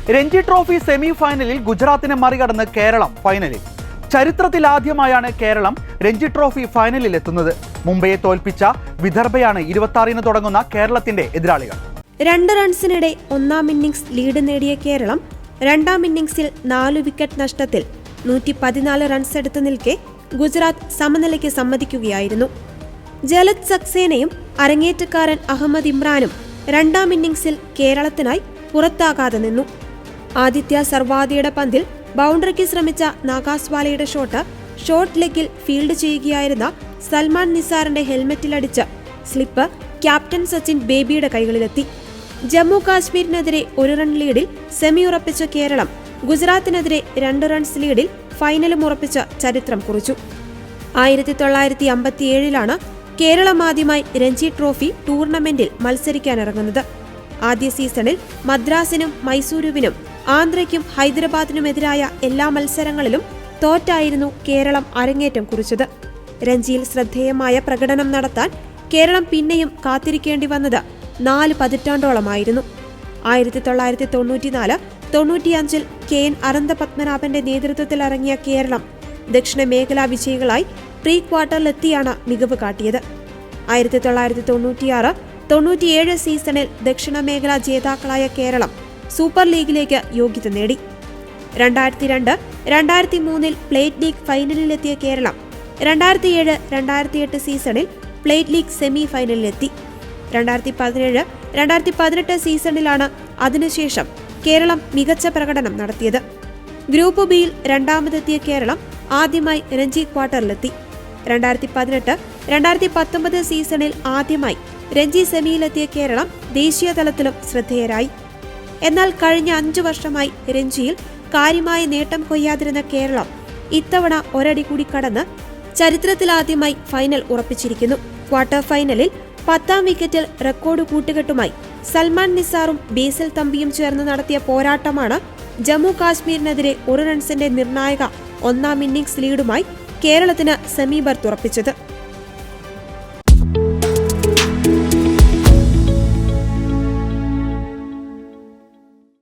Ranji trophy semi ഫൈനലിൽ ഗുജറാത്തിനെ മറികടന്ന് കേരളം ഫൈനലിൽ. ചരിത്രത്തിലാദ്യമായാണ് കേരളം രഞ്ജി ട്രോഫി ഫൈനലിൽ എത്തുന്നത്. മുംബൈയെ തോൽപ്പിച്ച വിദർഭയാണ് 26-ന് തുടങ്ങുന്ന കേരളത്തിന്റെ എതിരാളികൾ. 2 റൺസിനിടെ ഒന്നാം ഇന്നിംഗ്സ് ലീഡ് നേടിയ കേരളം രണ്ടാം ഇന്നിംഗ്സിൽ 4 വിക്കറ്റ് നഷ്ടത്തിൽ 114 റൺസ് എടുത്തു നിൽക്കെ ഗുജറാത്ത് സമനിലയ്ക്ക് സമ്മതിക്കുകയായിരുന്നു. ജലജ് സക്സേനയും അരങ്ങേറ്റക്കാരൻ അഹമ്മദ് ഇമ്രാനും രണ്ടാം ഇന്നിംഗ്സിൽ കേരളത്തിനായി പുറത്താകാതെ നിന്നു. ആദിത്യ സർവാദിയുടെ പന്തിൽ ബൗണ്ടറിക്ക് ശ്രമിച്ച നാഗാസ്വാലയുടെ ഷോട്ട് ലെഗിൽ ഫീൽഡ് ചെയ്യുകയായിരുന്ന സൽമാൻ നിസാറിന്റെ ഹെൽമെറ്റിലടിച്ച സ്ലിപ്പ് ക്യാപ്റ്റൻ സച്ചിൻ ബേബിയുടെ കൈകളിലെത്തി. ജമ്മു കാശ്മീരിനെതിരെ 1 റൺ ലീഡിൽ സെമി ഉറപ്പിച്ച കേരളം ഗുജറാത്തിനെതിരെ 2 റൺസ് ലീഡിൽ ഫൈനലും ഉറപ്പിച്ച ചരിത്രം കുറിച്ചു. 1957-ലാണ് കേരളം ആദ്യമായി രഞ്ജി ട്രോഫി ടൂർണമെന്റിൽ മത്സരിക്കാനിറങ്ങുന്നത്. ആദ്യ സീസണിൽ മദ്രാസിനും മൈസൂരുവിനും ആന്ധ്രയ്ക്കും ഹൈദരാബാദിനുമെതിരായ എല്ലാ മത്സരങ്ങളിലും തോറ്റായിരുന്നു കേരളം അരങ്ങേറ്റം കുറിച്ചത്. രഞ്ജിയിൽ ശ്രദ്ധേയമായ പ്രകടനം നടത്താൻ കേരളം പിന്നെയും കാത്തിരിക്കേണ്ടി വന്നത് 4 പതിറ്റാണ്ടോളമായിരുന്നു. 1994-95 KN അനന്തപത്മനാഭന്റെ നേതൃത്വത്തിൽ ഇറങ്ങിയ കേരളം ദക്ഷിണ മേഖലാ വിജയികളായി പ്രീ ക്വാർട്ടറിലെത്തിയാണ് മികവ് കാട്ടിയത്. 1996-97 സീസണിൽ ദക്ഷിണ മേഖലാ ജേതാക്കളായ കേരളം സൂപ്പർ ലീഗിലേക്ക് യോഗ്യത നേടി. 2002-2003 പ്ലേറ്റ് ലീഗ് ഫൈനലിലെത്തിയ കേരളം 2007-2008 സീസണിൽ പ്ലേറ്റ് ലീഗ് സെമി ഫൈനലിലെത്തി. 2017-2018 സീസണിലാണ് അതിനുശേഷം കേരളം മികച്ച പ്രകടനം നടത്തിയത്. ഗ്രൂപ്പ് ബിയിൽ രണ്ടാമതെത്തിയ കേരളം ആദ്യമായി രഞ്ജി ക്വാർട്ടറിലെത്തി. 2018-2019 സീസണിൽ ആദ്യമായി രഞ്ജി സെമിയിലെത്തിയ കേരളം ദേശീയ തലത്തിലും ശ്രദ്ധേയരായി. എന്നാൽ കഴിഞ്ഞ 5 വർഷമായി രഞ്ജിയിൽ കാര്യമായ നേട്ടം കൊയ്യാതിരുന്ന കേരളം ഇത്തവണ ഒരടി കൂടി കടന്ന് ചരിത്രത്തിലാദ്യമായി ഫൈനൽ ഉറപ്പിച്ചിരിക്കുന്നു. ക്വാർട്ടർ ഫൈനലിൽ 10ാം വിക്കറ്റിൽ റെക്കോർഡ് കൂട്ടുകെട്ടുമായി സൽമാൻ നിസാറും ബേസിൽ തമ്പിയും ചേർന്ന് നടത്തിയ പോരാട്ടമാണ് ജമ്മു കാശ്മീരിനെതിരെ 1 റൺസിന്റെ നിർണായക ഒന്നാം ഇന്നിംഗ്സ് ലീഡുമായി കേരളത്തിന് സെമി ബർത്ത് ഉറപ്പിച്ചത്.